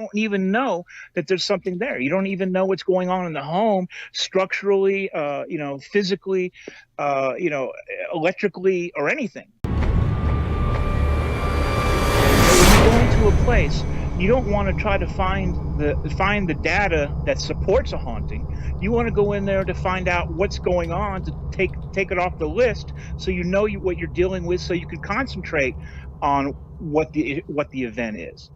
don't even know that there's something there. You don't even know what's going on in the home structurally, physically, electrically, or anything. When you go into a place, you don't want to try to find the data that supports a haunting. You want to go in there to find out what's going on, to take it off the list, so you know what you're dealing with, so you can concentrate on what the event is.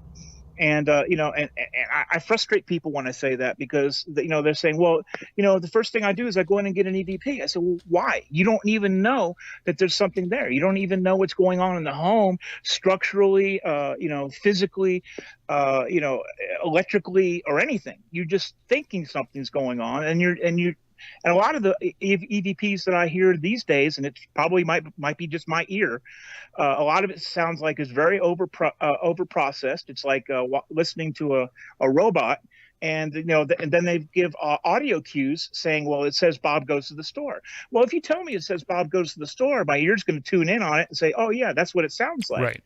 And I frustrate people when I say that, because they're saying, well, the first thing I do is I go in and get an EVP. I said, well, why? You don't even know that there's something there. You don't even know what's going on in the home structurally, physically, electrically, or anything. You're just thinking something's going on, and a lot of the EVPs that I hear these days, and it probably might be just my ear, a lot of it sounds like it's very over processed. It's like listening to a robot, and and then they give audio cues saying, well, it says Bob goes to the store. Well, if you tell me it says Bob goes to the store, my ear's going to tune in on it and say, oh yeah, that's what it sounds like. Right.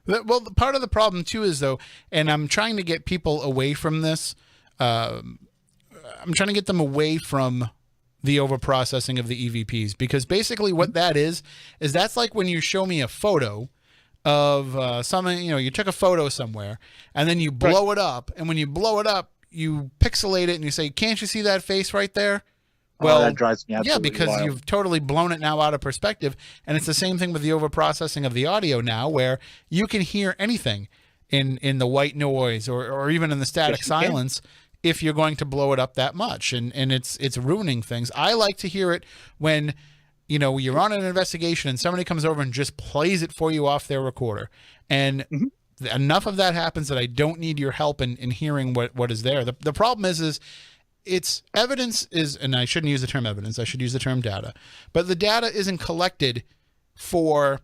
Well, part of the problem too is, though, and I'm trying to get people away from this. I'm trying to get them away from the overprocessing of the EVPs, because basically what that is that's like when you show me a photo of something, you took a photo somewhere and then you blow it up, and when you blow it up, you pixelate it and you say, can't you see that face right there? Well, that drives me absolutely because wild. You've totally blown it now out of perspective. And it's the same thing with the overprocessing of the audio now, where you can hear anything in the white noise or even in the static silence if you're going to blow it up that much. And it's ruining things. I like to hear it when, you're on an investigation and somebody comes over and just plays it for you off their recorder. And enough of that happens that I don't need your help in hearing what is there. The problem is it's evidence is, and I shouldn't use the term evidence, I should use the term data, but the data isn't collected for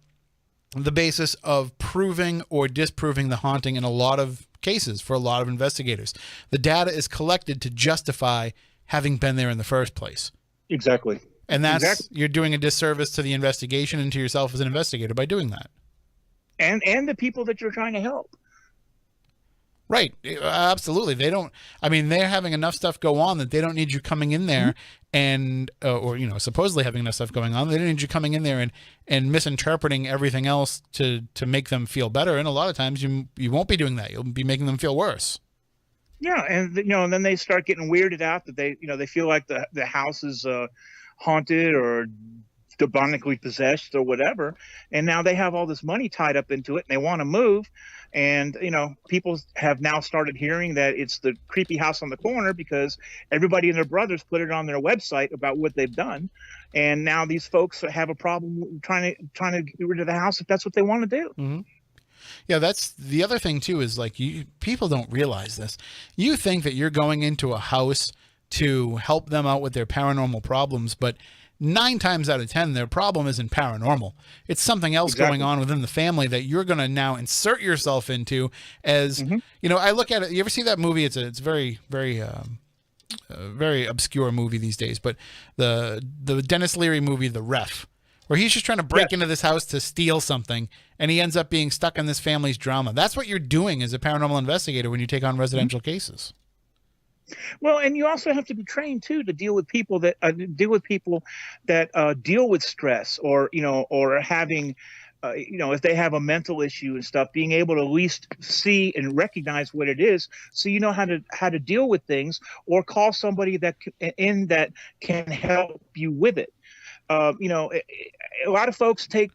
the basis of proving or disproving the haunting in a lot of cases for a lot of investigators. The data is collected to justify having been there in the first place. Exactly. And you're doing a disservice to the investigation and to yourself as an investigator by doing that. And the people that you're trying to help. Right. Absolutely. They're having enough stuff go on that they don't need you coming in there and, supposedly having enough stuff going on. They don't need you coming in there and misinterpreting everything else to make them feel better. And a lot of times you won't be doing that. You'll be making them feel worse. Yeah. And, and then they start getting weirded out that they feel like the house is haunted or demonically possessed or whatever. And now they have all this money tied up into it and they want to move. And, people have now started hearing that it's the creepy house on the corner because everybody and their brothers put it on their website about what they've done. And now these folks have a problem trying to get rid of the house if that's what they want to do. Mm-hmm. Yeah, that's the other thing too, is like people don't realize this. You think that you're going into a house to help them out with their paranormal problems, but 9 times out of 10, their problem isn't paranormal. It's something else going on within the family that you're going to now insert yourself into as, I look at it. You ever see that movie? It's very, very, very obscure movie these days, but the Dennis Leary movie, The Ref, where he's just trying to break into this house to steal something, and he ends up being stuck in this family's drama. That's what you're doing as a paranormal investigator when you take on residential cases. Well, and you also have to be trained too to deal with people that deal with stress or having, if they have a mental issue and stuff, being able to at least see and recognize what it is, so you know how to deal with things, or call somebody that can help you with it. A lot of folks they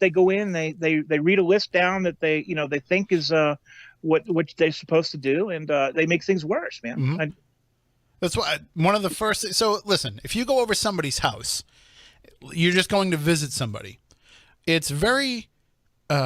go in, they read a list down that they think is what they're supposed to do, and they make things worse, man. Mm-hmm. That's why one of the first. So listen, if you go over somebody's house, you're just going to visit somebody. It's very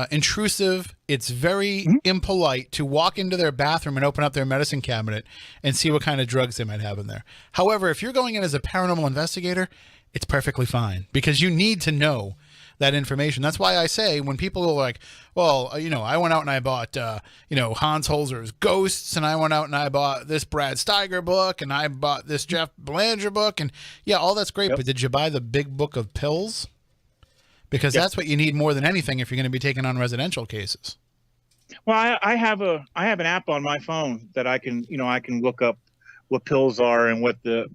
intrusive. It's very impolite to walk into their bathroom and open up their medicine cabinet and see what kind of drugs they might have in there. However, if you're going in as a paranormal investigator, it's perfectly fine, because you need to know that information. That's why I say when people are like, well, I went out and I bought, Hans Holzer's Ghosts, and I went out and I bought this Brad Steiger book, and I bought this Jeff Belanger book, and yeah, all that's great, but did you buy the big book of pills? Because that's what you need more than anything if you're going to be taking on residential cases. Well, I have an app on my phone that I can look up what pills are and what the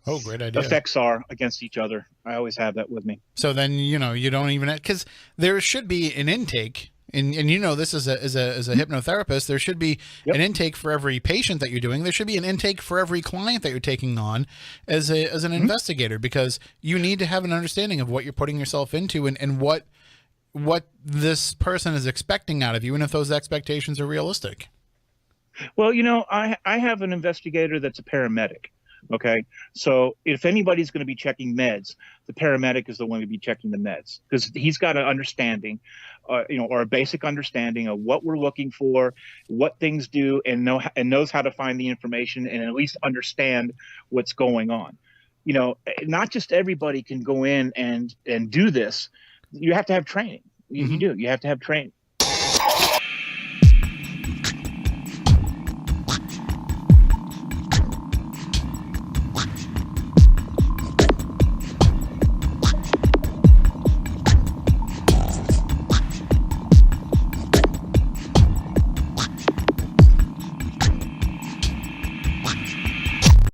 Oh, great idea. effects are against each other. I always have that with me. So then, you don't even, because there should be an intake. And this as a hypnotherapist, there should be Yep. an intake for every patient that you're doing. There should be an intake for every client that you're taking on as an investigator, because you need to have an understanding of what you're putting yourself into and what this person is expecting out of you, and if those expectations are realistic. Well, I have an investigator that's a paramedic. Okay, so if anybody's going to be checking meds, the paramedic is the one to be checking the meds, because he's got an understanding, or a basic understanding of what we're looking for, what things do, and knows how to find the information and at least understand what's going on. Not just everybody can go in and do this. You have to have training. You do. You have to have training.